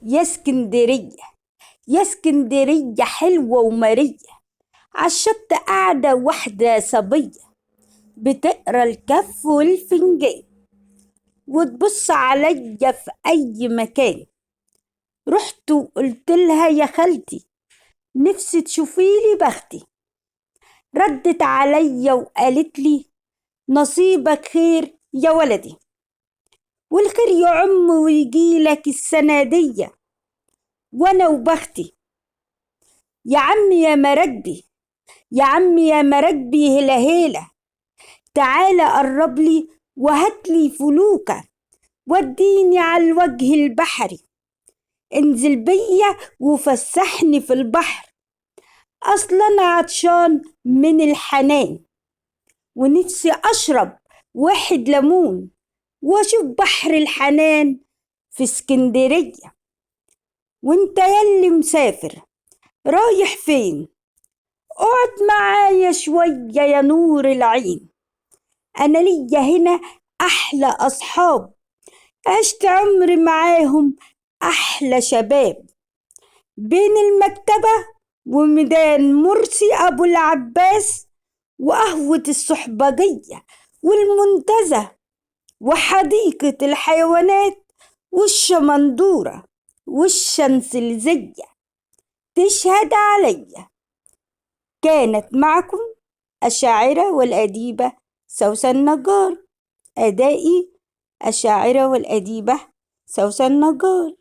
يا اسكندرية، يا اسكندرية حلوة ومارية، عالشط قاعدة واحدة صبية بتقرا الكف والفنجان وتبص عليا في أي مكان. رحت وقلت لها يا خالتي نفسي تشوفيلي بختي. ردت عليا وقالت لي نصيبك خير يا ولدي، والخير يعم ويجيلك السنة دية وانا وبختي. يا عم يا مردي، يا عم يا مراكبي هلا هلا، تعالى قرب لي وهاتلي فلوكة وديني على الوجه البحري، انزل بيا وفسحني في البحر، اصلا انا عطشان من الحنان ونفسي اشرب واحد ليمون واشوف بحر الحنان في اسكندرية. وانت ياللي مسافر رايح فين؟ اقعد معايا شوية يا نور العين، انا ليا هنا احلى اصحاب، عشت عمري معاهم احلى شباب. بين المكتبة وميدان مرسي ابو العباس وقهوة الصحبجية والمنتزه وحديقة الحيوانات والشمندورة والشمسلزية تشهد عليا. كانت معكم الشاعرة والأديبة سوسن نجار. أدائي الشاعرة والأديبة سوسن نجار.